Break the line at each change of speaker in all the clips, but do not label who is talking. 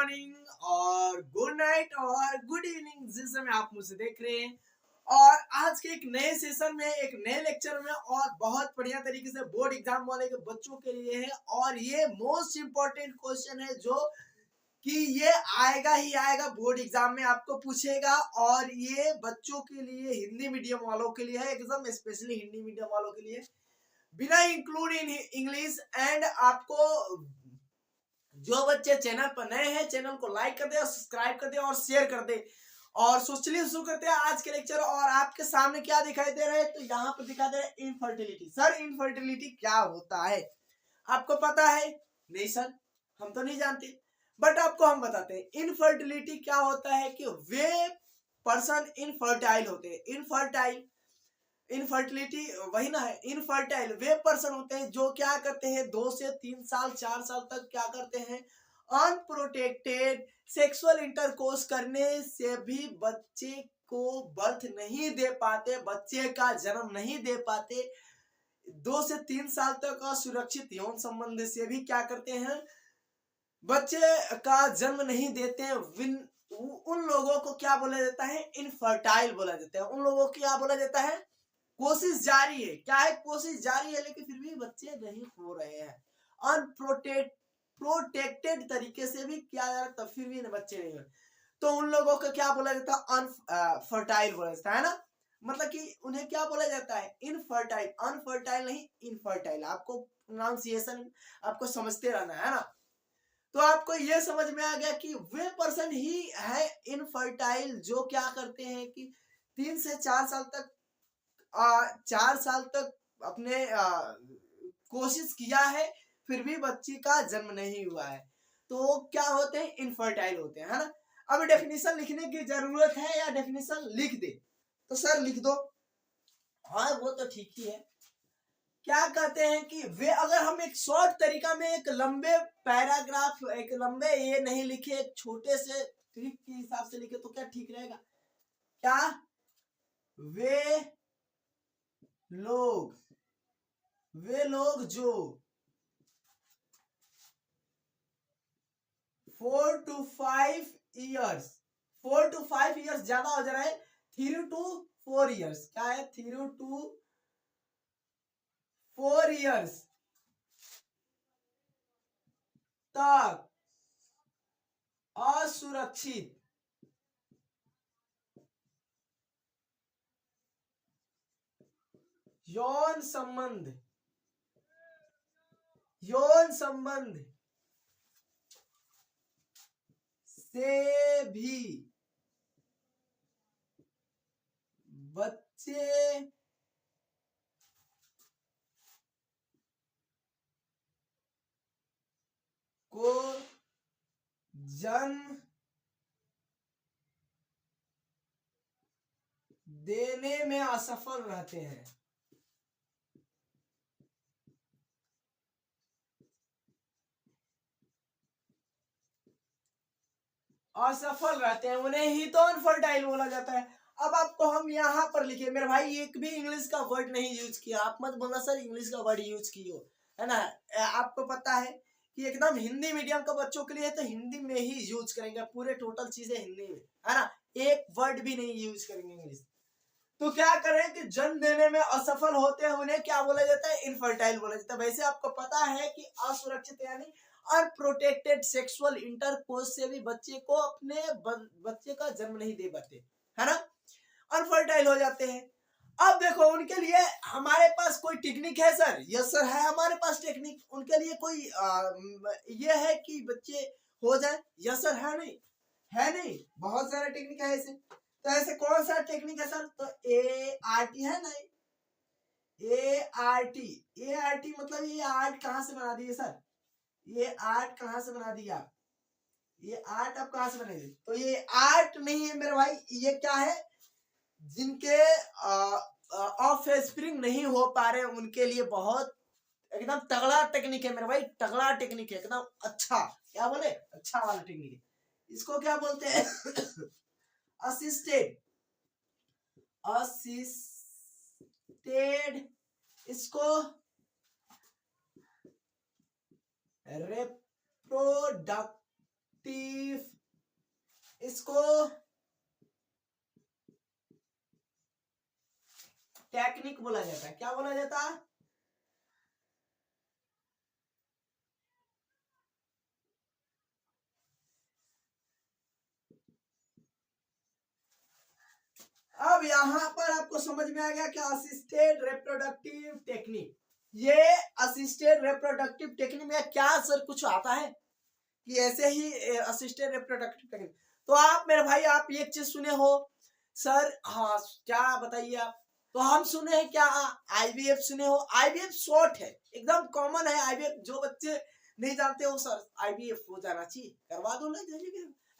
Morning और good night और good evening जिस समय आप मुझे देख रहे हैं। और आज के एक नए सेशन में एक नए लेक्चर में और बहुत बढ़िया तरीके से बोर्ड एग्जाम वाले के बच्चों के लिए है। और ये मोस्ट इम्पोर्टेंट क्वेश्चन है जो कि ये आएगा ही आएगा, बोर्ड एग्जाम में आपको पूछेगा। और ये बच्चों के लिए, हिंदी मीडियम वालों के लिए है, एकदम स्पेशली हिंदी मीडियम वालों के लिए, बिना इंक्लूड इन इंग्लिश। एंड आपको जो बच्चे चैनल पर नए हैं, चैनल को लाइक कर दे और सब्सक्राइब कर दे और शेयर कर दे। और चलिए शुरू करते हैं आज के लेक्चर। और आपके सामने क्या दिखाई दे रहा है, तो यहाँ पर दिखाई दे रहा है इनफर्टिलिटी। सर इनफर्टिलिटी क्या होता है आपको पता है? नहीं सर, हम तो नहीं जानते, बट आपको हम बताते हैं। इनफर्टिलिटी क्या होता है कि वे पर्सन इनफर्टाइल होते हैं। इनफर्टिलिटी वही ना है, इनफर्टाइल वे पर्सन होते हैं जो क्या करते हैं 2 से 3 साल 4 साल तक क्या करते हैं, अनप्रोटेक्टेड सेक्सुअल इंटरकोर्स करने से भी बच्चे को बर्थ नहीं दे पाते, बच्चे का जन्म नहीं दे पाते। 2 से 3 साल तक असुरक्षित यौन संबंध से भी क्या करते हैं, बच्चे का जन्म नहीं देते हैं। उन लोगों को क्या बोला जाता है? इनफर्टाइल बोला जाता है। उन लोगों को क्या बोला जाता है? कोशिश जारी है। क्या है? कोशिश जारी है, लेकिन फिर भी बच्चे नहीं हो रहे हैं। प्रोटेक्टेड तरीके से भी किया जा रहा तब फिर भी बच्चे नहीं हो रहे, तो उन लोगों को क्या बोला जाता है? अनफर्टाइल बोला जाता है ना। मतलब कि उन्हें क्या बोला जाता है? इनफर्टाइल। अनफर्टाइल नहीं, इनफर्टाइल। आपको प्रोनाउंसिएशन आपको समझते रहना है ना। तो आपको ये समझ में आ गया कि वे पर्सन ही है इनफर्टाइल जो क्या करते हैं कि 3 से 4 साल तक 4 साल तक अपने कोशिश किया है, फिर भी बच्ची का जन्म नहीं हुआ है, तो क्या होते हैं? इनफर्टाइल होते हैं, है ना। अब डेफिनेशन लिखने की जरूरत है या डेफिनेशन लिख दे? तो सर लिख दो। हाँ वो तो ठीक ही है। क्या कहते हैं कि वे, अगर हम एक शॉर्ट तरीका में एक लंबे पैराग्राफ, एक लंबे ये नहीं लिखे, एक छोटे से ट्रिक के हिसाब से लिखे तो क्या ठीक रहेगा? क्या वे लोग जो 4 to 5 इयर्स, 4 to 5 इयर्स ज्यादा हो जा रहा है, 3 to 4 इयर्स, क्या है? 3 to 4 इयर्स तक असुरक्षित यौन संबंध से भी बच्चे को जन्म देने में असफल रहते हैं। असफल रहते हैं, उन्हें ही तो अनफर्टाइल बोला जाता है। अब आपको हम यहाँ पर लिखे, मेरे भाई एक भी इंग्लिश का वर्ड नहीं यूज किया। आप मत बोलना सर इंग्लिश का वर्ड यूज किए, है ना। आपको पता है कि एकदम हिंदी मीडियम के बच्चों के लिए तो हिंदी में ही यूज करेंगे, पूरे टोटल चीजें हिंदी में, है ना। एक वर्ड भी नहीं यूज करेंगे इंग्लिश। तो क्या करें कि जन्म देने में असफल होते हैं, उन्हें क्या बोला जाता है? इनफर्टाइल बोला जाता है। वैसे आपको पता है कि असुरक्षित यानी अनप्रोटेक्टेड सेक्सुअल इंटरकोर्स से भी बच्चे को अपने बच्चे का जन्म नहीं दे पाते, है ना, अनफर्टाइल हो जाते हैं। अब देखो उनके लिए हमारे पास कोई टेक्निक है सर? यस सर है हमारे पास टेक्निक। उनके लिए कोई ये है कि बच्चे हो जाए? यस सर है। नहीं है, नहीं बहुत सारे टेक्निक है ऐसे। तो ऐसे कौन सा टेक्निक है सर? तो ART है ना। ART मतलब ये आर्ट कहाँ से बना दिए सर? ये आर्ट कहाँ से बना दिया? ये आर्ट आप कहाँ से बनेगी? तो ये आर्ट नहीं है मेरे भाई, ये क्या है? जिनके ऑफ स्प्रिंग नहीं हो पा रहे उनके लिए बहुत एकदम तगड़ा टेक्निक है मेरे भाई, तगड़ा टेक्निक है एकदम अच्छा। क्या बोले? अच्छा वाला टेक्निक है। इसको क्या बोलते हैं? असिस्टेड इसको रिप्रोडक्टिव, इसको टेक्निक बोला जाता है। क्या बोला जाता है? अब यहां पर आपको समझ में आ गया कि असिस्टेड रिप्रोडक्टिव टेक्निक, ये असिस्टेड रिप्रोडक्टिव टेक्निक में क्या सर कुछ आता है कि ऐसे ही असिस्टेड रिप्रोडक्टिव टेक्निक? तो आप मेरे भाई आप एक चीज सुने हो सर, हाँ क्या बताइए आप? तो हम सुने हैं क्या? आईवीएफ सुने हो? आईवीएफ शॉर्ट है, एकदम कॉमन है आईवीएफ। जो बच्चे नहीं जानते हो सर आईवीएफ हो जाना चाहिए, करवा दो ना,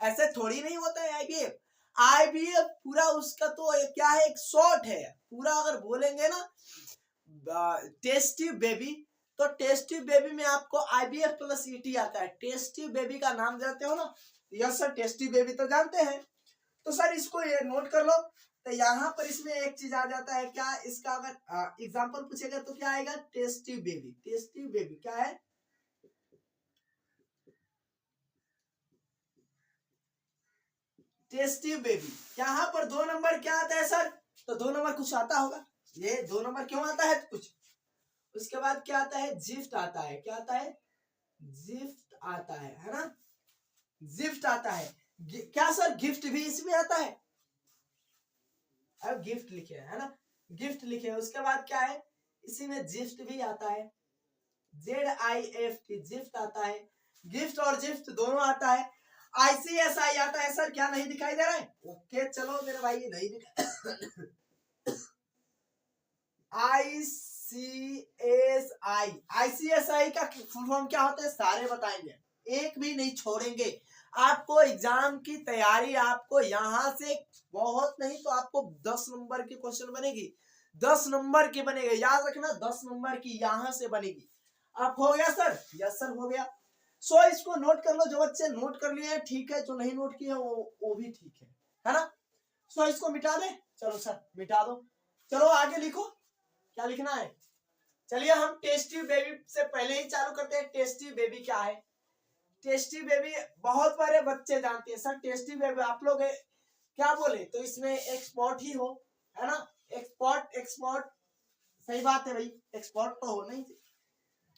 ऐसे थोड़ी नहीं होता है आईवीएफ। आईवीएफ पूरा उसका तो क्या है, एक शॉर्ट है पूरा। अगर बोलेंगे ना टेस्टी बेबी, तो टेस्टी बेबी में आपको आईवीएफ प्लस ईटी आता है। टेस्टी बेबी का नाम जानते हो ना? यस सर, टेस्टी बेबी तो जानते हैं। तो सर इसको ये नोट कर लो। तो यहाँ पर इसमें एक चीज आ जाता है क्या, इसका अगर एग्जांपल पूछेगा तो क्या आएगा? Tasty baby. टेस्टी बेबी क्या है? Tasty baby. यहाँ पर 2 नंबर क्या आता है सर? तो 2 नंबर कुछ आता होगा, ये 2 नंबर क्यों आता है कुछ। उसके बाद क्या आता है? जिफ्ट आता है। क्या आता है? जिफ्ट आता है ना? जिफ्ट आता है। क्या सर गिफ्ट भी इसमें आता है? अब गिफ्ट लिखे है ना, गिफ्ट लिखे है। उसके बाद क्या है? इसी में जिफ्ट भी आता है, ZIFT जिफ्ट आता है। गिफ्ट और जिफ्ट दोनों आता है। ICSI आता है सर, क्या नहीं दिखाई दे रहा है? ओके चलो मेरे भाई, ये नहीं दिखा ICSI का फुल फॉर्म क्या होता है सारे बताएंगे, एक भी नहीं छोड़ेंगे। आपको एग्जाम की तैयारी, आपको यहां से बहुत नहीं तो आपको 10 नंबर की क्वेश्चन बनेगी, 10 नंबर की बनेगी, याद रखना 10 नंबर की यहां से बनेगी। आप हो गया सर? यस सर हो गया। सो इसको नोट कर लो, जो बच्चे नोट कर लिए ठीक है, जो नहीं नोट किए वो भी ठीक है ना? सो इसको मिटा दे, चलो सर मिटा दो। चलो आगे लिखो, क्या लिखना है? चलिए हम टेस्टी बेबी से पहले ही चालू करते हैं। टेस्टी बेबी क्या है? टेस्टी बेबी बहुत सारे बच्चे जानते हैं सर। टेस्टी बेबी आप लोग क्या बोले तो इसमें एक्सपर्ट ही हो, है ना? एक्सपर्ट, एक्सपर्ट सही बात है भाई, एक्सपर्ट तो हो नहीं।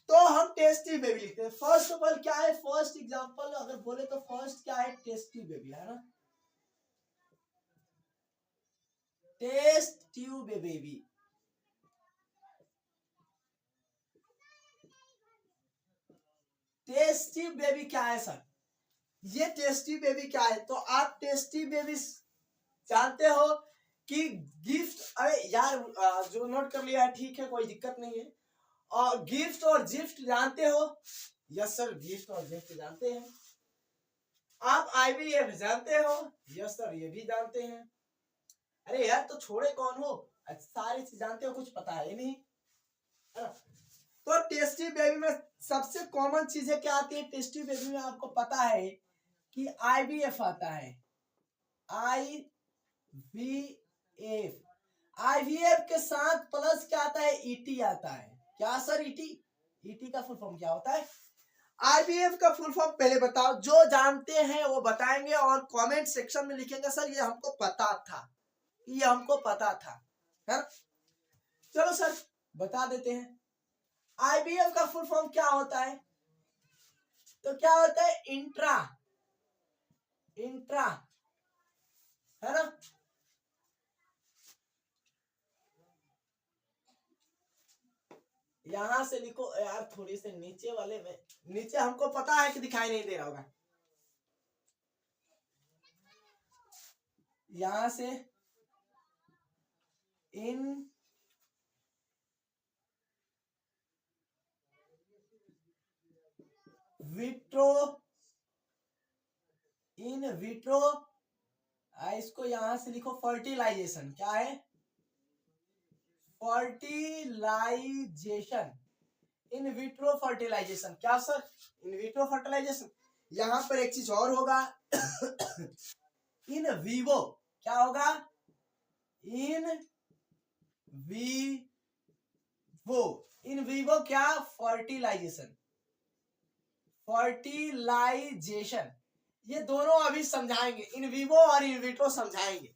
तो हम टेस्टी बेबी लिखते हैं। फर्स्ट ऑफ ऑल क्या है, फर्स्ट एग्जांपल अगर बोले तो फर्स्ट क्या है? टेस्टी बेबी, है ना? Test tube baby. Tasty baby क्या है सर? ये टेस्टी बेबी क्या है? तो आप टेस्टी बेबी जानते हो कि गिफ्ट, अरे यार जो नोट कर लिया है ठीक है, कोई दिक्कत नहीं है। और गिफ्ट और जिफ्ट जानते हो? यस सर, गिफ्ट और जिफ्ट जानते हैं। आप IVF जानते हो? यस सर, ये भी जानते हैं। अरे यार तो छोड़े कौन हो, सारी चीज जानते हो, कुछ पता है नहीं, है ना? तो टेस्टी बेबी में सबसे कॉमन चीजें क्या आती है? टेस्टी बेबी में आपको पता है कि IVF आता है, IVF। IVF के साथ प्लस क्या आता है? ET आता है। क्या सर? ET का फुल फॉर्म क्या होता है? IVF का फुल फॉर्म पहले बताओ, जो जानते हैं वो बताएंगे और कमेंट सेक्शन में लिखेंगे सर ये हमको पता था, ये हमको पता था, है ना? चलो सर बता देते हैं। IVF का फुल फॉर्म क्या होता है? तो क्या होता है? इंट्रा, इंट्रा, है ना? यहां से लिखो यार, थोड़ी से नीचे वाले में, नीचे हमको पता है कि दिखाई नहीं दे रहा होगा, यहां से इन विट्रो, इन विट्रो, इसको यहां से लिखो फर्टिलाइजेशन। क्या है? Fertilization, in vitro fertilization. क्या सर? In vitro fertilization. यहां पर एक चीज और होगा इन वीवो। क्या होगा? इन वीवो, इन वीवो क्या? Fertilization, fertilization. ये दोनों अभी समझाएंगे, इन विवो और इन विट्रो समझाएंगे।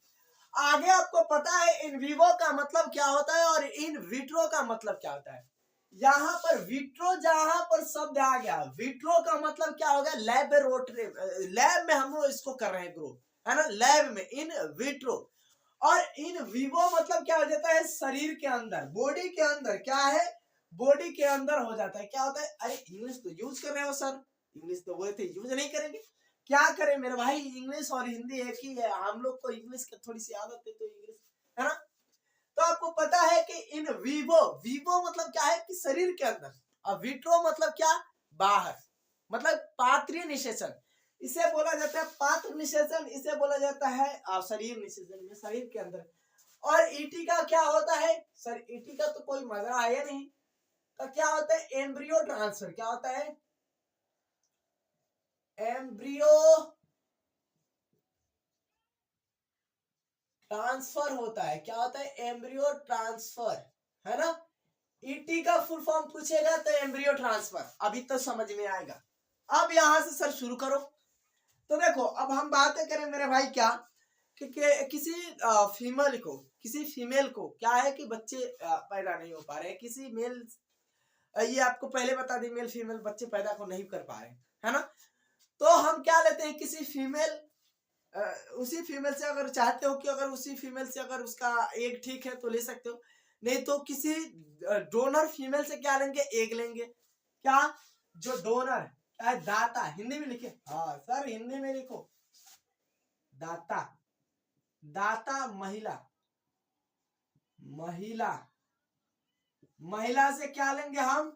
आगे आपको पता है इन विवो का मतलब क्या होता है और इन विट्रो का मतलब क्या होता है। यहाँ पर विट्रो जहां पर शब्द आ गया, विट्रो का मतलब क्या होगा, लैबोरेटरी, लैब में हम लोग इसको कर रहे हैं ग्रो, है ना, लैब में, इन विट्रो। और इन विवो मतलब क्या हो जाता है, शरीर के अंदर, बॉडी के अंदर, क्या है, बॉडी के अंदर हो जाता है। क्या होता है, अरे इंग्लिश तो यूज कर रहे हो सर, इंग्लिश तो बोले थे यूज नहीं करेंगे, क्या करें मेरे भाई, इंग्लिश और हिंदी एक ही है, हम लोग को इंग्लिश की थोड़ी सी आदत है तो इंग्लिश, है ना। तो आपको पता है कि इन विवो, विवो मतलब क्या है कि शरीर के अंदर, और विट्रो मतलब क्या, बाहर, मतलब पात्रीय निषेचन, इसे बोला जाता है पात्र निषेचन, इसे बोला जाता है शरीर निषेचन में, शरीर के अंदर। और ईटी का क्या होता है सर, ईटी का तो कोई मजा आया नहीं, तो क्या होता है, एम्ब्रियो ट्रांसफर, क्या होता है, एम्ब्रियो ट्रांसफर होता है, क्या होता है, एम्ब्रियो ट्रांसफर, है ना। ईटी का फुल फॉर्म पूछेगा तो एम्ब्रियो ट्रांसफर, अभी तो समझ में आएगा। अब यहां से सर शुरू करो। तो देखो अब हम बातें करें मेरे भाई, क्या कि किसी फीमेल को, किसी फीमेल को क्या है कि बच्चे पैदा नहीं हो पा रहे, किसी मेल, ये आपको पहले बता दी, मेल फीमेल बच्चे पैदा को नहीं कर पा रहे, है ना। तो हम क्या लेते हैं, किसी फीमेल, उसी फीमेल से अगर चाहते हो कि अगर उसी फीमेल से अगर उसका एग ठीक है तो ले सकते हो, नहीं तो किसी डोनर फीमेल से क्या लेंगे, एग लेंगे। क्या, जो डोनर, क्या है, दाता, हिंदी में लिखे, हाँ सर हिंदी में लिखो, दाता, दाता महिला, महिला, महिला से क्या लेंगे हम,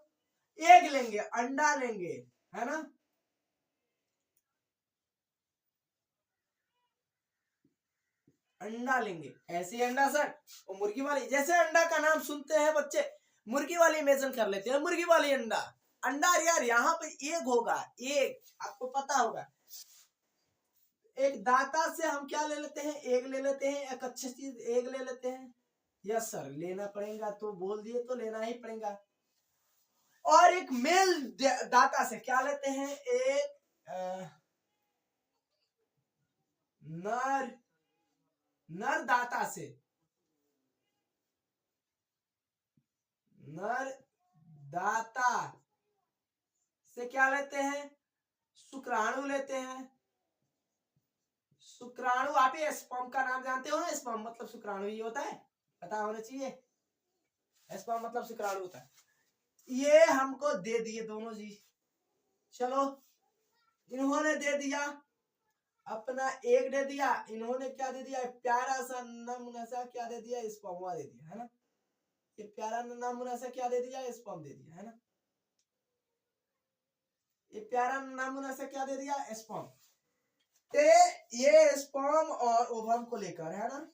एग लेंगे, अंडा लेंगे, है ना। अंडा लेंगे, ऐसे अंडा सर, और मुर्गी वाली, जैसे अंडा का नाम सुनते हैं बच्चे मुर्गी वाली इमेजिन कर लेते हैं, मुर्गी वाली अंडा, अंडा यार यहाँ पे एग होगा, एग, आपको पता होगा। एक दाता से हम क्या ले लेते हैं, एग ले लेते हैं, एक अच्छी चीज एग ले लेते हैं, यस सर लेना पड़ेगा, तो बोल दिए तो लेना ही पड़ेगा। और एक मेल दाता से क्या लेते हैं, एक नर, नर दाता से, नर दाता से क्या लेते हैं, शुक्राणु लेते हैं, शुक्राणु, आप ये स्पर्म का नाम जानते हो ना, स्पर्म मतलब शुक्राणु ही होता है, पता होना चाहिए, स्पर्म मतलब शुक्राणु होता है। ये हमको दे दिए दोनों जी, चलो इन्होंने दे दिया अपना एक दे दिया, इन्होंने क्या दे दिया, प्यारा सा नमूना सा क्या दे दिया, स्पर्म दे दिया, है ना। ये प्यारा नमूना सा क्या दे दिया, स्पर्म दे दिया, है ना। ये प्यारा नमूना सा क्या दे दिया, स्पर्म। ते ये स्पर्म और ओवम को लेकर, है ना,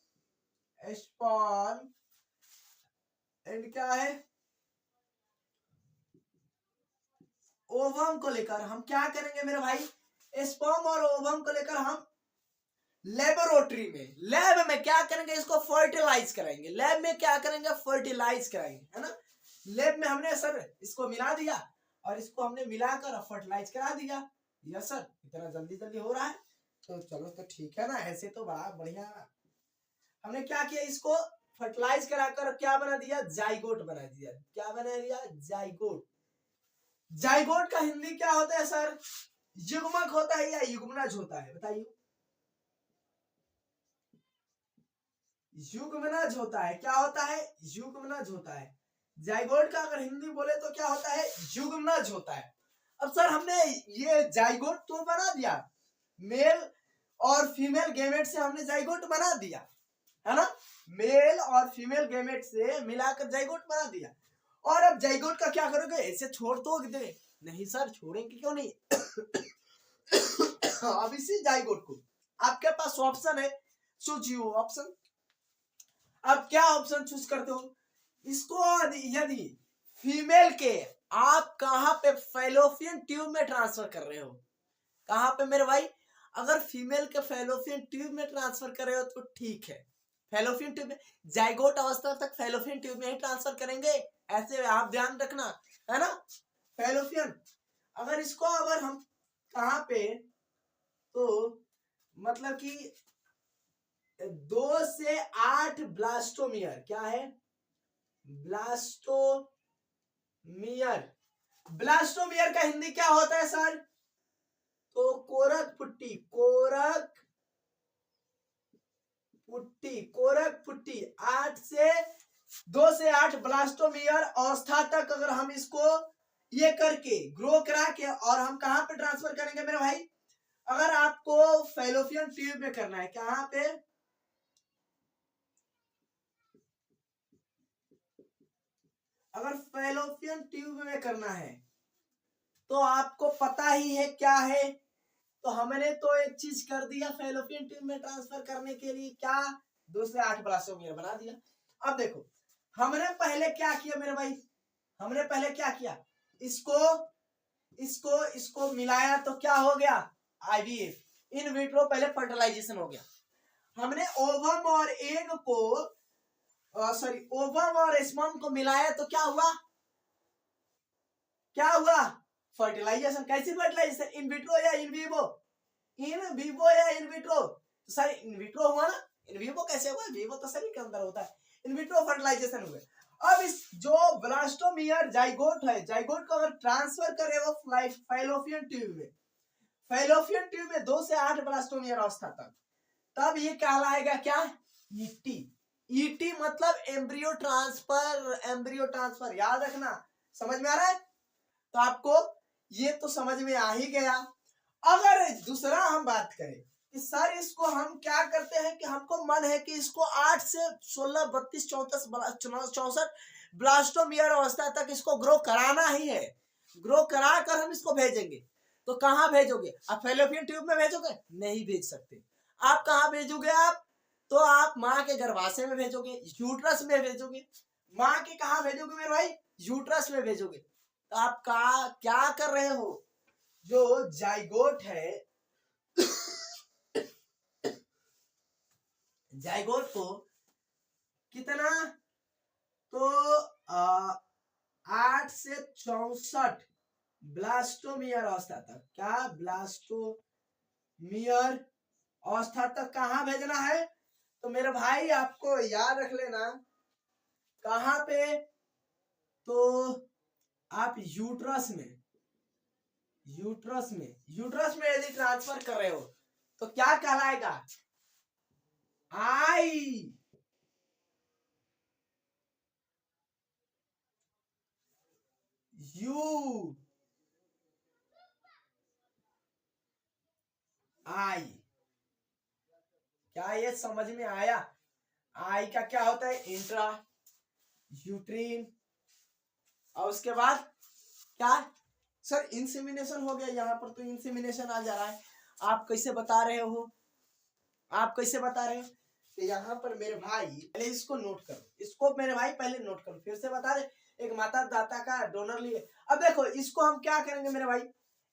स्पर्म एंड क्या है, ओवम को लेकर हम क्या करेंगे मेरे भाई, स्पर्म और ओवम को लेकर हम लेबोरेटरी में, लैब में क्या करेंगे, इसको फर्टिलाइज कराएंगे, लैब में क्या करेंगे, फर्टिलाइज कराएंगे, है ना। लैब में हमने सर इसको मिला दिया और इसको हमने मिलाकर फर्टिलाइज करा दिया, यस सर इतना जल्दी जल्दी हो रहा है, तो चलो तो ठीक है ना, ऐसे तो बड़ा बढ़िया। हमने क्या किया, इसको फर्टिलाइज कराकर क्या बना दिया, जाइगोट बना दिया, क्या बना दिया, जाइगोट। जाइगोट का हिंदी क्या होता है सर, युग्मक होता है या युग्मनज होता है, बताइए। युग्मनज होता है, क्या होता है, युग्मनज होता है। जाइगोट का अगर हिंदी बोले तो क्या होता है, युग्मनज होता है। अब सर हमने ये जाइगोट तो बना दिया, मेल और फीमेल गैमेट से हमने जाइगोट बना दिया, है ना, मेल और फीमेल गैमेट से मिलाकर जाइगोट बना दिया। और अब जाइगोट का क्या करोगे, ऐसे छोड़ तो दे, नहीं सर छोड़ेंगे क्यों नहीं अब इसी जाइगोट को आपके पास ऑप्शन है, चूज यू ऑप्शन। अब क्या ऑप्शन चूज करते हो, इसको यदि फीमेल के आप कहां पे फेलोपियन ट्यूब में ट्रांसफर कर रहे हो, कहां पे मेरे भाई, अगर फीमेल के फेलोपियन ट्यूब में ट्रांसफर कर रहे हो तो ठीक है, फेलोपियन ट्यूब में, जाइगोट अवस्था तक फेलोपियन ट्यूब में ही ट्रांसफर करेंगे, ऐसे आप ध्यान रखना, है ना, फेलोपियन। अगर इसको अगर हम कहां पे तो मतलब कि 2 से 8 ब्लास्टोमियर, क्या है ब्लास्टोमियर। ब्लास्टोमियर का हिंदी क्या होता है सर? तो कोरक पुट्टी, कोरक पुट्टी, कोरक पुट्टी। 2 से 8 ब्लास्टोमियर अवस्था तक अगर हम इसको ये करके ग्रो करा के और हम कहां पे ट्रांसफर करेंगे मेरे भाई? अगर आपको फैलोपियन ट्यूब में करना है, कहां पे? अगर फैलोपियन ट्यूब में करना है तो आपको पता ही है क्या है। तो हमने तो एक चीज कर दिया फैलोपियन ट्यूब में ट्रांसफर करने के लिए, क्या? 2 से 8 ब्लास्टोमियर बना दिया। अब देखो हमने पहले क्या किया मेरे भाई, हमने पहले क्या किया, इसको इसको इसको मिलाया तो क्या हो गया? आईवीएफ, इन विट्रो पहले फर्टिलाइजेशन हो गया। हमने ओवम और एग को सॉरी ओवम और स्पर्म को मिलाया तो क्या हुआ? क्या हुआ? फर्टिलाइजेशन। कैसी फर्टिलाइजेशन? इन विट्रो या इन विवो? इन विवो या इन विट्रो? तो सर इन विट्रो हुआ ना, इन विवो कैसे हुआ? विवो तो शरीर के अंदर होता है, इन विट्रो फर्टिलाइजेशन हुए। अब इस जो ब्लास्टोमियर जाइगोट है, जाइगोट को अगर ट्रांसफर करे वो फैलोपियन ट्यूब में, फैलोपियन ट्यूब में 2 से 8 ब्लास्टोमियर अवस्था तक, तब ये कहलाएगा क्या? ईटी। ईटी मतलब एम्ब्रियो ट्रांसफर, एम्ब्रियो ट्रांसफर याद रखना। समझ में आ रहा है? तो आपको ये तो समझ में आ ही गया। अगर दूसरा हम बात करें कि सर इसको हम क्या करते हैं कि हमको मन है कि इसको 8 से 16 32 64 ब्लास्टोमियर अवस्था तक इसको ग्रो कराना ही है, ग्रो करा कर हम इसको भेजेंगे, तो कहाँ भेजोगे? आप फैलोपियन ट्यूब में भेजोगे? नहीं भेज सकते। आप कहाँ भेजोगे? आप तो आप माँ के गर्भाशय में भेजोगे, यूट्रस में भेजोगे। माँ के कहाँ भेजोगे मेरे भाई? यूट्रस में भेजोगे। तो आप क्या कर रहे हो? जो जाइगोट है, जाइगोट को कितना? तो 8 से 64 ब्लास्टोमियर अवस्था तक, क्या ब्लास्टोमियर अवस्था तक कहां भेजना है? तो मेरे भाई आपको याद रख लेना, कहां पे? तो आप यूट्रस में, यूट्रस में, यूट्रस में यदि ट्रांसफर कर रहे हो तो क्या कहलाएगा? आई यू आई। क्या ये समझ में आया? आई का क्या होता है? Intra uterine. और उसके बाद क्या? सर इंसेमिनेशन हो गया, यहाँ पर तो इंसेमिनेशन आ जा रहा है। आप कैसे बता रहे हो? आप कैसे बता रहे हो? तो यहाँ पर मेरे भाई पहले इसको नोट करो, इसको मेरे भाई पहले नोट करो, फिर से बता दे। एक माता दाता का डोनर लिए। अब देखो इसको हम क्या करेंगे मेरे भाई,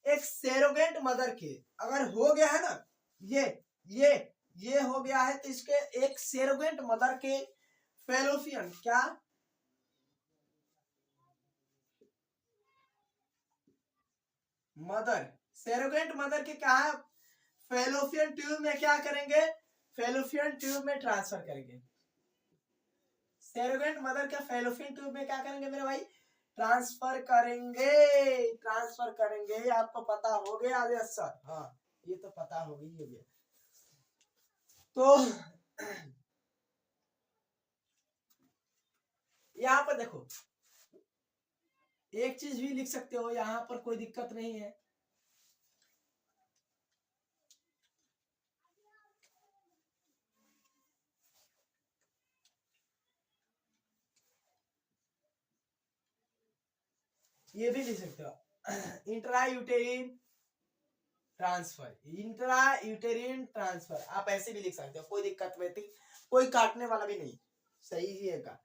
एक सेरोगेट मदर के अगर हो गया है ना, ये ये हो गया है, तो इसके एक सेरोगेट मदर के फैलोपियन, क्या? मदर, सेरोगेट मदर के क्या है? फैलोपियन ट्यूब में क्या करेंगे? फैलोपियन ट्यूब में ट्रांसफर करेंगे। सेरोगेट मदर का फैलोपियन ट्यूब में क्या करेंगे मेरे भाई? ट्रांसफर करेंगे, ट्रांसफर करेंगे। आपको पता हो गया? यस सर, हाँ ये तो पता हो गई। तो यहाँ पर देखो एक चीज भी लिख सकते हो, यहाँ पर कोई दिक्कत नहीं है। ये भी लिख सकते हो इंट्रा यूटेरिन ट्रांसफर, इंट्रा यूटेरिन ट्रांसफर, आप ऐसे भी लिख सकते हो, कोई दिक्कत नहीं, कोई काटने वाला भी नहीं, सही ही है का,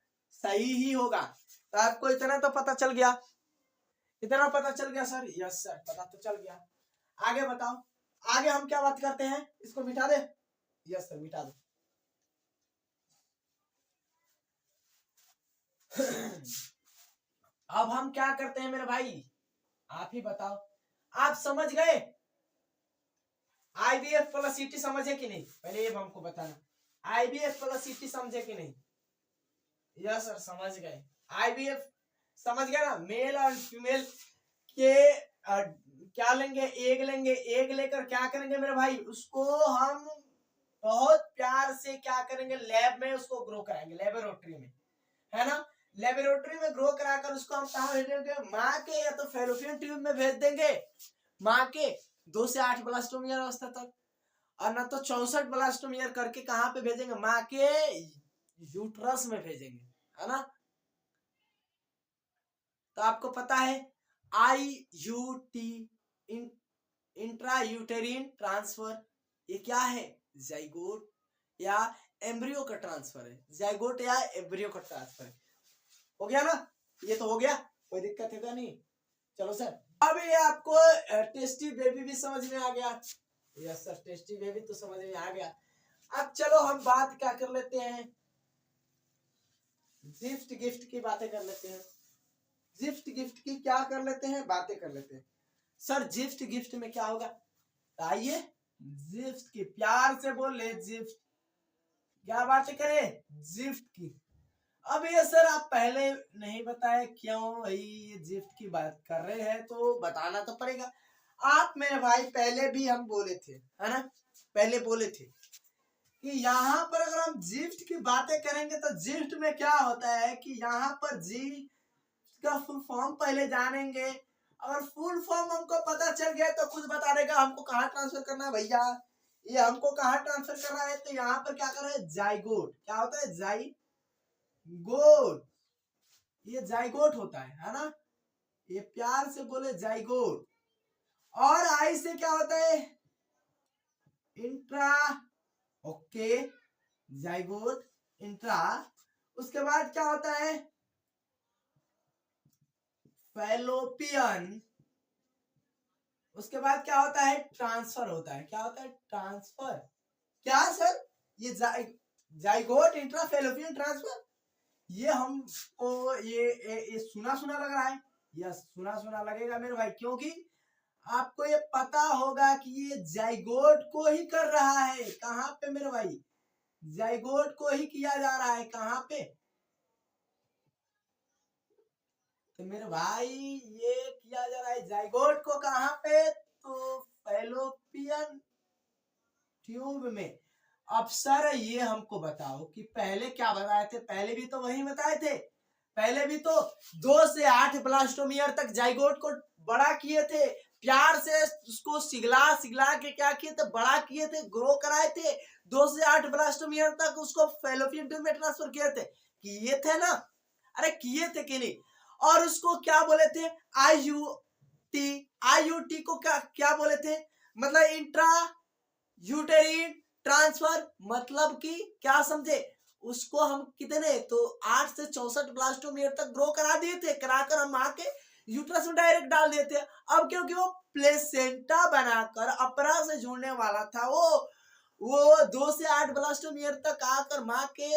सही ही होगा। तो आपको इतना तो पता चल गया, इतना पता चल गया सर? यस सर, पता तो चल गया। आगे बताओ, आगे हम क्या बात करते हैं? इसको मिटा दे। यस सर, मिटा दो। अब हम क्या करते हैं मेरे भाई, आप ही बताओ। आप समझ गए? IVF प्लस CT समझे कि नहीं, पहले ये हमको बताना। IVF प्लस CT समझे कि नहीं? यस सर समझ गए। IVF समझ गए ना, मेल और फीमेल के क्या लेंगे, एग लेंगे, एग लेकर क्या करेंगे मेरे भाई, उसको हम बहुत प्यार से क्या करेंगे, लैब में उसको ग्रो कराएंगे, लेबोरेटरी में, है ना। लेबोरेटरी में ग्रो कराकर उसको हम कहाँ भेजेंगे, माँ के या तो फैलोपियन ट्यूब में भेज देंगे, माँ के 2 से 8 ब्लास्टोम ईयर अवस्था तक, और ना तो 64 ब्लास्टोम ईयर करके कहाँ पे भेजेंगे, माँ के यूट्रस में भेजेंगे, है ना। तो आपको पता है IUT, इंट्रा यूटेरिन ट्रांसफर, ये क्या है, जाइगोट या एम्ब्रियो का ट्रांसफर है, जाइगोट या एम्ब्रियो का ट्रांसफर है। हो गया ना, ये तो हो गया, कोई दिक्कत है नहीं। चलो सर, अब ये आपको टेस्टी बेबी भी समझ में आ गया। यस सर, टेस्टी बेबी तो समझ में आ गया। अब चलो हम बात क्या कर लेते हैं, गिफ्ट गिफ्ट की बातें कर लेते हैं। गिफ्ट गिफ्ट की क्या कर लेते हैं, बातें कर लेते हैं। सर गिफ्ट गिफ्ट में क्या होगा, आइए गिफ्ट की, प्यार से बोले गिफ्ट, क्या बातें करें, गिफ्ट की। अब ये सर आप पहले नहीं बताए क्यों भाई, ये गिफ्ट की बात कर रहे हैं तो बताना तो पड़ेगा। आप मेरे भाई पहले भी हम बोले थे, है ना, पहले बोले थे कि यहाँ पर अगर हम गिफ्ट की बातें करेंगे तो गिफ्ट में क्या होता है कि यहाँ पर जी का फुल फॉर्म पहले जानेंगे, अगर फुल फॉर्म हमको पता चल गया तो खुद बता देगा हमको कहाँ ट्रांसफर करना है भैया, ये हमको कहाँ ट्रांसफर करना है। तो यहाँ पर क्या कर रहे हैं, जाइगोट, क्या होता है, जाइगोट, ये जाइगोट होता है ना, ये प्यार से बोले जाइगोट। और आई से क्या होता है, इंट्रा, ओके, जाइगोट इंट्रा। उसके बाद क्या होता है, फैलोपियन। उसके बाद क्या होता है, ट्रांसफर होता है, क्या होता है, ट्रांसफर। क्या सर, ये जाइगोट इंट्रा फैलोपियन ट्रांसफर, ये हमको ये सुना सुना लग रहा है। यस सुना सुना लगेगा मेरे भाई, क्योंकि आपको ये पता होगा कि ये जाइगोट को ही कर रहा है, कहाँ पे मेरे भाई, जाइगोट को ही किया जा रहा है, कहाँ पे। तो मेरे भाई ये किया जा रहा है जाइगोट को, कहाँ पे, तो फैलोपियन ट्यूब में। अब सर ये हमको बताओ कि पहले क्या बताए थे, पहले भी तो वही बताए थे, पहले भी तो 2 से 8 ब्लास्टोमियर तक जाइगोट को बड़ा किए थे, प्यार से उसको सिगला सिगला के क्या किए थे, बड़ा किए थे, ग्रो कराए थे, 2 से 8 ब्लास्टोमियर तक उसको फैलोपियन ट्यूब में ट्रांसफर किए थे, किए थे ना, अरे किए थे कि नहीं। और उसको क्या बोले थे, IUT को क्या क्या बोले थे, मतलब इंट्रा यूटेरिन ट्रांसफर, मतलब कि क्या समझे, उसको हम कितने तो 8 से 64 ब्लास्टोमियर तक ग्रो करा दिए थे, कराकर हम आके यूट्रस में डायरेक्ट डाल देते। अब क्योंकि वो प्लेसेंटा बनाकर अपरा से जुड़ने वाला था, वो 2 से 8 ब्लास्टोमियर तक आकर माँ के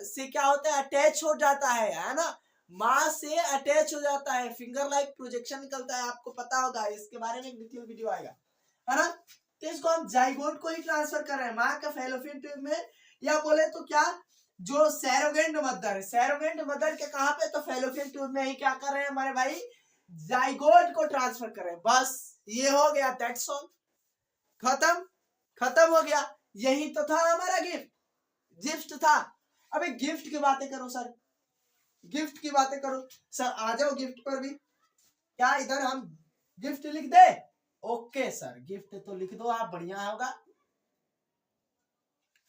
से क्या होता है, अटैच हो जाता है ना, माँ से अटैच हो जाता है, फिंगर लाइक प्रोजेक्शन निकलता है, आपको पता होगा, इसके बारे में एक डिटेल वीडियो आएगा, है ना। तो इसको हम जाइगोट को ही ट्रांसफर कर रहे हैं माँ का फैलोपियन ट्यूब में, या बोले तो क्या, जो सैरोगेंट मदर है, सैरोगेंट मदर के कहाँ पे, तो फैलोपियन ट्यूब में ही क्या कर रहे हैं हमारे भाई, जाइगोट को ट्रांसफर कर रहे हैं। बस ये हो गया, दैट्स ऑल, खत्म, खत्म हो गया, यही तो था हमारा गिफ्ट, गिफ्ट था। अबे गिफ्ट की बातें करो सर, गिफ्ट की बातें करो सर, आ जाओ गिफ्ट पर भी, क्या इधर हम गिफ्ट लिख दे, ओके सर गिफ्ट तो लिख दो आप, बढ़िया होगा,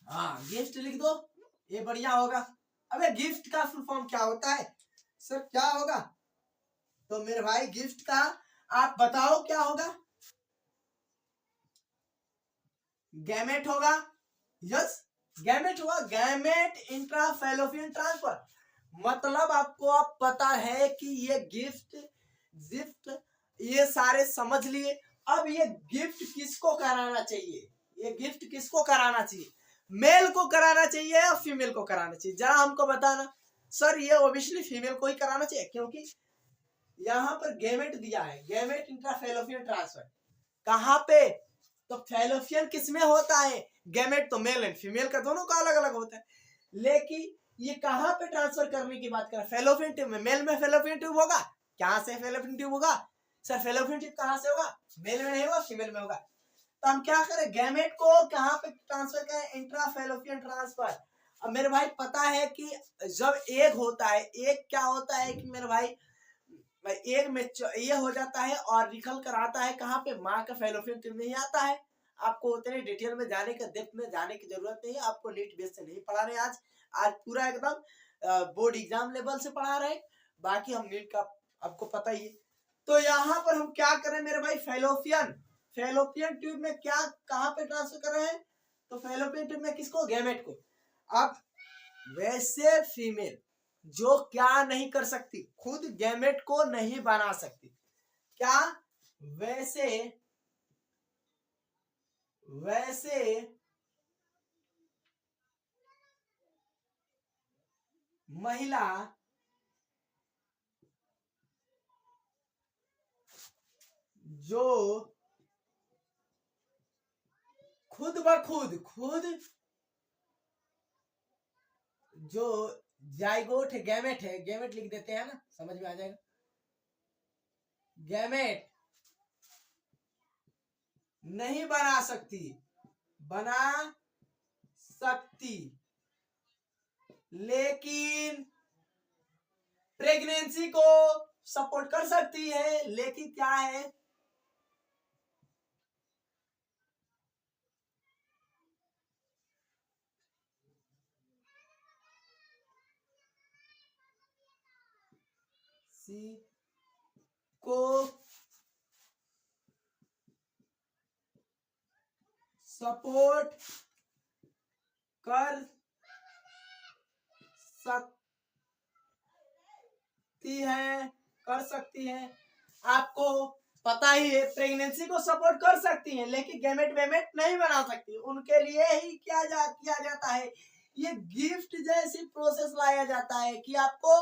हाँ गिफ्ट लिख दो, ये बढ़िया होगा। अबे गिफ्ट का फुल फॉर्म क्या होता है सर, क्या होगा, तो मेरे भाई गिफ्ट का आप बताओ क्या होगा, गैमेट होगा, यस गैमेट होगा, गैमेट इंट्रा फैलोपियन ट्रांसफर, मतलब आपको अब पता है कि ये गिफ्ट गिफ्ट ये सारे समझ लिए। अब ये गिफ्ट किसको कराना चाहिए, ये गिफ्ट किसको कराना चाहिए, मेल को कराना चाहिए या फीमेल को कराना चाहिए, जरा हमको बताना। सर ये ऑब्वियसली फीमेल को ही कराना चाहिए, क्योंकि यहाँ पर गैमेट दिया है, गैमेट इंट्रा फैलोपियन ट्रांसफर, कहाँ पे, तो फैलोपियन किसमें होता है? गैमेट तो मेल एंड फीमेल का दोनों का अलग अलग होता है, लेकिन ये कहां पे ट्रांसफर करने की बात कर रहा है? फैलोपियन ट्यूब में। मेल में फैलोपियन ट्यूब होगा, कहां से फैलोपियन ट्यूब होगा सर? फैलोपियन ट्यूब कहां से होगा? मेल में नहीं होगा, फीमेल में होगा। तो हम क्या करें, गैमेट को कहां पे ट्रांसफर करें? Intra fallopian transfer. अब मेरे भाई पता है कि जब एग होता है, एग क्या होता है कि मेरे भाई एग में ये हो जाता है और निकल कर आता है कहाँ पे? माँ का फैलोपियन ट्यूब में ही आता है। आपको उतने डिटेल में जाने का, डेप्थ में जाने की जरूरत नहीं है, आपको नीट बेस से नहीं पढ़ा रहे आज। आज पूरा एकदम बोर्ड एग्जाम लेवल से पढ़ा रहे, बाकी हम नीट का आपको पता ही है। तो यहाँ पर हम क्या करें मेरे भाई, फैलोपियन ट्यूब में क्या कहाँ पे ट्रांसफर कर रहे हैं? तो फैलोपियन ट्यूब में किसको? गैमेट को। अब वैसे फीमेल जो क्या नहीं कर सकती, खुद गैमेट को नहीं बना सकती, क्या? वैसे महिला जो खुद ब खुद जो जाइगोट है, गैमेट है, गैमेट लिख देते हैं ना, समझ में आ जाएगा। गैमेट नहीं बना सकती, बना सकती, लेकिन प्रेगनेंसी को सपोर्ट कर सकती है। लेकिन क्या है? सी को सपोर्ट कर सकती है। आपको पता ही है, प्रेगनेंसी को सपोर्ट कर सकती है, लेकिन गैमेट वेमेट नहीं बना सकती। उनके लिए ही किया जाता है, ये गिफ्ट जैसी प्रोसेस लाया जाता है कि आपको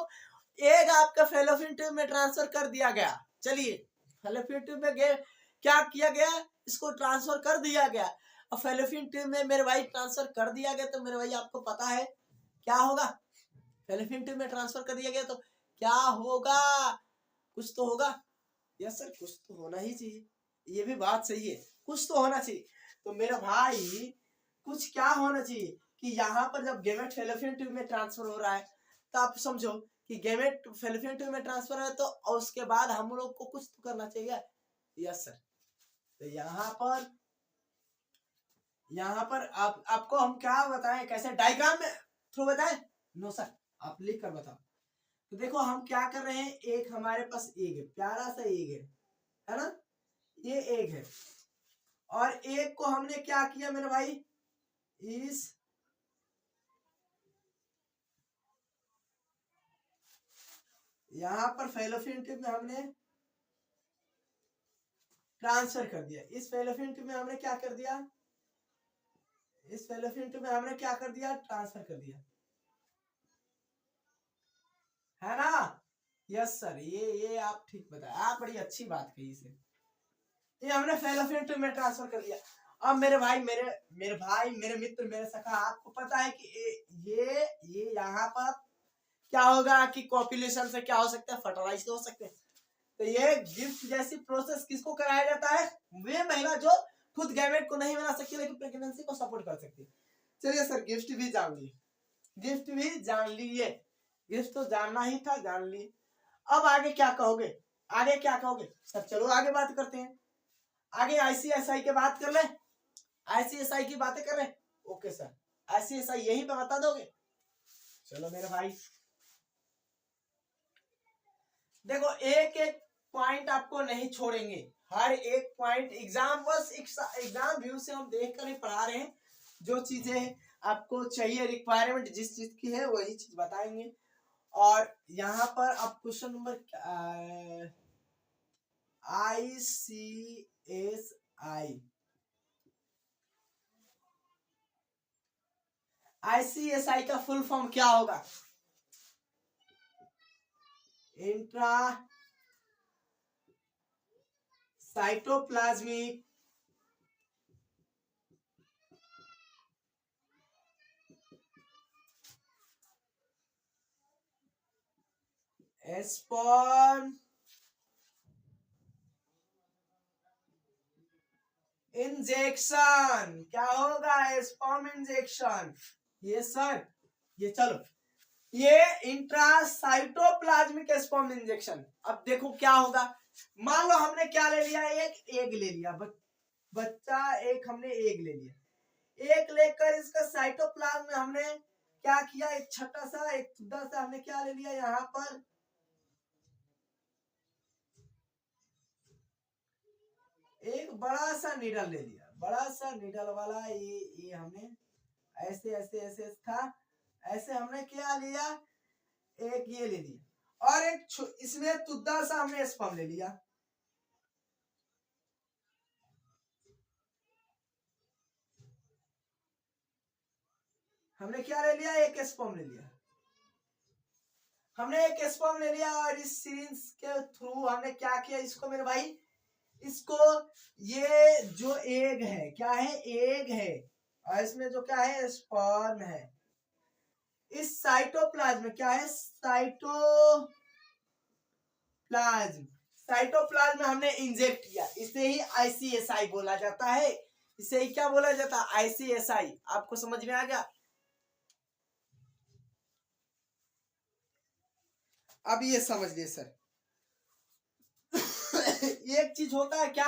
एग आपका फैलोपियन ट्यूब में ट्रांसफर कर दिया गया। चलिए, फैलोपियन ट्यूब में क्या किया गया? इसको ट्रांसफर कर दिया गया। और फैलोपियन ट्यूब में मेरे भाई ट्रांसफर कर दिया गया, तो मेरे भाई आपको पता है क्या होगा? फैलोपियन ट्यूब में ट्रांसफर कर दिया गया तो क्या होगा? कुछ तो होगा। यस सर, कुछ तो होना ही चाहिए, ये भी बात सही है, कुछ तो होना चाहिए। तो मेरा भाई कुछ क्या होना चाहिए कि यहाँ पर जब गैमेट फैलोपियन ट्यूब में ट्रांसफर हो रहा है, तो आप समझो कि गैमेट फैलोपियन ट्यूब में ट्रांसफर है, तो उसके बाद हम लोग को कुछ तो करना चाहिए। Yes sir. तो यहाँ पर आपको हम क्या बताएं, कैसे डायग्राम में थ्रू बताएं? नो सर, आप लिख कर बताओ। तो देखो हम क्या कर रहे हैं, एक हमारे पास एग है, प्यारा सा एग है ना? ये एग है, और एग को हमने क्या किया मेरे भाई, इस यहां पर फैलोपियन ट्यूब में हमने ट्रांसफर कर दिया। इस फैलोपियन ट्यूब में हमने क्या कर दिया? इस फैलोपियन ट्यूब में हमने क्या कर दिया? ट्रांसफर कर दिया, है ना? यस सर, ये आप ठीक बताया, आप बड़ी अच्छी बात कही इसे। ये हमने फैलोपियन ट्यूब में ट्रांसफर कर दिया। अब मेरे भाई, मेरे मित्र, मेरे सखा, आपको पता है कि ये यहाँ पर क्या होगा कि कॉपुलेशन से क्या हो सकता है? फर्टिलाइज हो सकते हैं। तो ये गिफ्ट जैसी प्रोसेस किसको कराया जाता है? वे महिला जो खुद गैमेट को नहीं बना सकती, लेकिन प्रेगनेंसी को सपोर्ट कर सकती है। चलिए सर, गिफ्ट भी जान लिए, गिफ्ट तो जानना ही था, जान लिए। अब आगे क्या कहोगे? सर चलो आगे बात करते हैं। आगे आईसीएसआई की बात कर ले, आईसीएसआई की बातें कर रहे। ओके सर, आईसीएसआई यही पे बता दोगे? चलो मेरे भाई, देखो एक एक पॉइंट आपको नहीं छोड़ेंगे, हर एक पॉइंट एग्जाम, बस एग्जाम व्यू से हम देख कर ही पढ़ा रहे हैं। जो चीजें आपको चाहिए, रिक्वायरमेंट जिस चीज की है वही चीज बताएंगे। और यहाँ पर आप क्वेश्चन नंबर आईसीएसआई का फुल फॉर्म क्या होगा? Intra cytoplasmic sperm injection. क्या होगा? Sperm injection. ये सर, ये चलो, ये इंट्रासाइटोप्लाज्मिक स्पर्म इंजेक्शन। अब देखो क्या होगा। मान लो हमने क्या ले लिया, एक एग ले लिया, बच्चा एक हमने एग ले लिया। एक लेकर इसका साइटोप्लाज्म में हमने क्या किया, एक छोटा सा एक खुदा सा हमने क्या ले लिया, यहाँ पर एक बड़ा सा नीडल ले लिया, बड़ा सा नीडल वाला। ये हमने ऐसे ऐसे ऐसे था, ऐसे हमने क्या लिया, एक ये ले लिया, और एक इसमें तुद्दा सा हमने स्पर्म ले लिया। हमने क्या ले लिया, एक स्पर्म ले लिया। हमने एक स्पर्म ले लिया और इस सिरिंज के थ्रू हमने क्या किया, इसको मेरे भाई, इसको ये जो एग है, क्या है, एग है, और इसमें जो क्या है, स्पर्म है। इस साइटोप्लाज्म में क्या है, साइटोप्लाज्म, साइटोप्लाज्म में हमने इंजेक्ट किया। इसे ही आईसीएसआई बोला जाता है। इसे ही क्या बोला जाता है, आईसीएसआई। आपको समझ में आ गया? अब ये समझ लिए सर। एक चीज होता है क्या,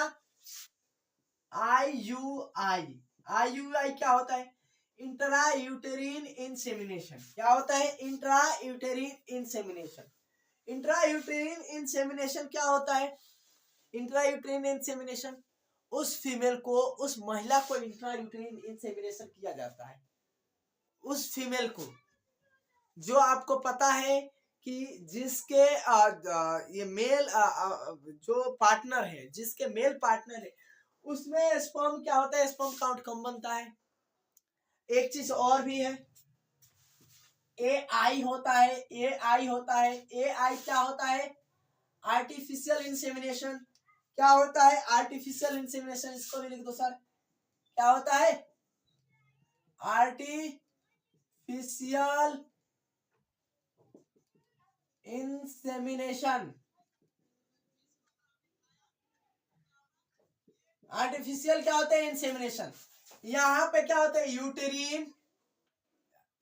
आईयूआई। आईयूआई क्या होता है, इंट्रा यूटेरिन इंसेमिनेशन। क्या होता है, इंट्रा यूटेरिन इंसेमिनेशन। इंट्रा यूटेरिन इंसेमिनेशन क्या होता है, इंट्रा यूटेरिन इंसेमिनेशन, उस फीमेल को, उस महिला को इंट्रा यूटेरिन इंसेमिनेशन किया जाता है। उस फीमेल को, जो आपको पता है कि जिसके ये मेल जो पार्टनर है, जिसके मेल पार्टनर है, उसमें स्पर्म क्या होता है, स्पर्म काउंट कम बनता है। एक चीज और भी है, ए आई होता है, ए आई होता है। ए आई क्या होता है, आर्टिफिशियल इंसेमिनेशन। क्या होता है, आर्टिफिशियल इंसेमिनेशन। इसको भी लिख दो सर, क्या होता है, आर्टिफिशियल इंसेमिनेशन। आर्टिफिशियल क्या होता है, इंसेमिनेशन। यहाँ पे क्या होता है, यूटेरिन,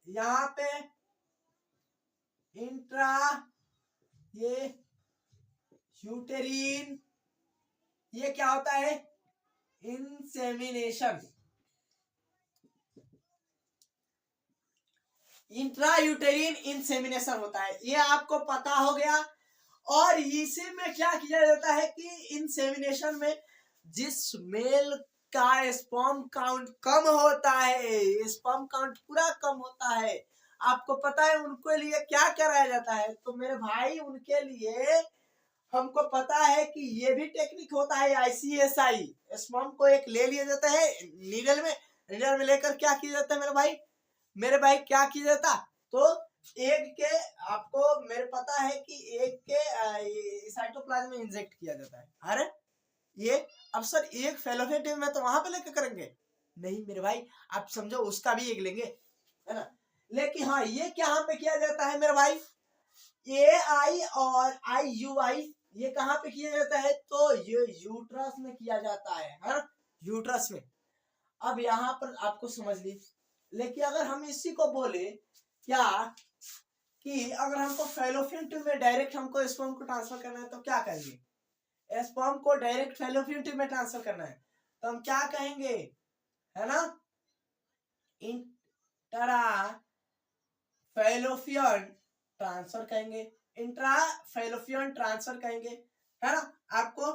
यहाँ पे इंट्रा, ये यूटेरिन, ये क्या होता है, इंसेमिनेशन। इंट्रा यूटेरिन इंसेमिनेशन होता है, ये आपको पता हो गया। और इसी में क्या किया जाता है कि इंसेमिनेशन में जिस मेल का स्पर्म काउंट कम होता है, स्पर्म काउंट पूरा कम होता है, आपको पता है उनके लिए क्या कराया जाता है। तो मेरे भाई, उनके लिए हमको पता है कि ये भी टेक्निक होता है, आईसीएसआई। स्पर्म को एक ले लिया जाता है नीडल में, नीडल में लेकर क्या किया जाता है मेरे भाई क्या किया जाता, तो एग के, आपको मेरे पता है कि एग के साइटोप्लाज्म में इंजेक्ट किया जाता है। अरे ये, अब सर एक फेलोपियन ट्यूब में तो वहां पे लेकर करेंगे, नहीं मेरे भाई, आप समझो उसका भी एक लेंगे, है ना। लेकिन हाँ, ये कहाँ पे किया जाता है मेरे भाई, ए आई और आई यू आई, ये कहाँ पे किया जाता है, तो ये यूट्रस में किया जाता है ना, यूट्रस में। अब यहाँ पर आपको समझ ली। लेकिन अगर हम इसी को बोले क्या, कि अगर हमको फेलोपियन ट्यूब में डायरेक्ट हमको स्पर्म को ट्रांसफर करना है, तो क्या करेंगे, स्पर्म को डायरेक्ट फेलोपियन ट्यूब में ट्रांसफर करना है, तो हम क्या कहेंगे, है ना, इंट्रा फेलोपियन ट्रांसफर कहेंगे, इंट्रा फेलोपियन ट्रांसफर कहेंगे, है ना आपको,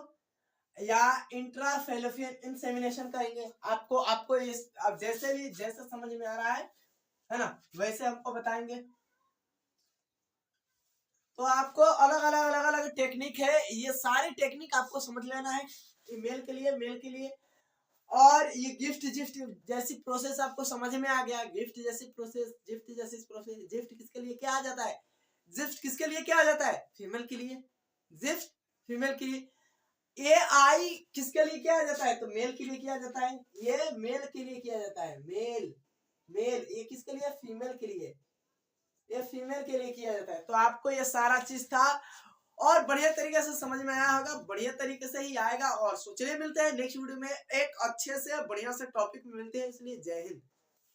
या इंट्रा फेलोपियन इंसेमिनेशन कहेंगे। आपको आपको इस, अब जैसे भी, जैसे समझ में आ रहा है ना, वैसे हमको बताएंगे। तो आपको अलग अलग अलग अलग टेक्निक है, ये सारी टेक्निक आपको समझ लेना है, मेल के लिए, मेल के लिए। और ये गिफ्ट जिफ्ट जैसी प्रोसेस आपको समझ में आ गया, गिफ्ट जैसी प्रोसेस, गिफ्ट जैसी प्रोसेस। गिफ्ट किसके लिए क्या आ जाता है, गिफ्ट किसके लिए क्या आ जाता है, फीमेल के लिए, गिफ्ट फीमेल के लिए। ए आई किसके लिए किया जाता है, तो मेल के लिए किया जाता है, ये मेल के लिए किया जाता है, मेल। मेल, ये किसके लिए, फीमेल के लिए, ये फीमेल के लिए किया जाता है। तो आपको ये सारा चीज था और बढ़िया तरीके से समझ में आया होगा, बढ़िया तरीके से ही आएगा। और सोचने मिलते हैं नेक्स्ट वीडियो में एक अच्छे से बढ़िया से टॉपिक में मिलते हैं, इसलिए जय हिंद।